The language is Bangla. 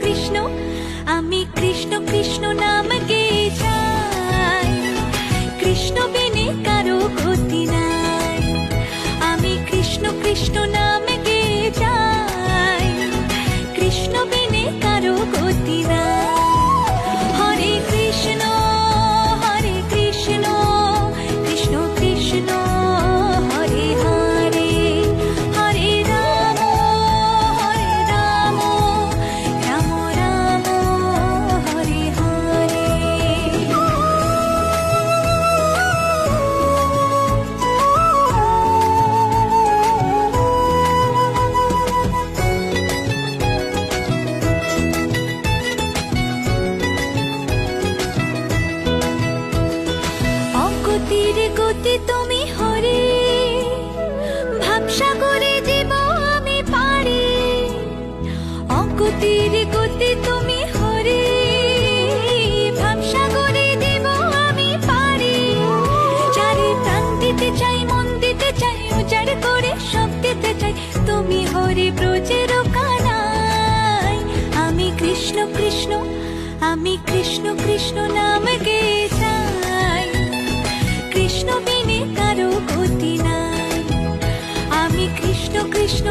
কৃষ্ণ আমি কৃষ্ণ কৃষ্ণ নাম গেয়ে যাই। কৃষ্ণ বিনে কারো গতি নাই। আমি কৃষ্ণ কৃষ্ণ নাম গেয়ে যাই। কৃষ্ণ বিনে কারো গতি নাই। হরে কৃষ্ণ কৃষ্ণ কৃষ্ণ হরে হরে, হরে রাম রাম রাম হরে হরে। অগতির গতি তুমি হরে, ভাবসাগরে জীব আমি পারি। অগতির গতি তুমি হরে, ভাবসাগরে জীব আমি পারি। চারি প্রাণ দিতে চাই, মন দিতে চাই, উজাড় করে সব দিতে চাই, তুমি হরে ব্রজের কানাই। আমি কৃষ্ণ কৃষ্ণ, আমি কৃষ্ণ কৃষ্ণ নাম গেয়ে যাই। কৃষ্ণ বিনে কারো গতি নাই। আমি কৃষ্ণ কৃষ্ণ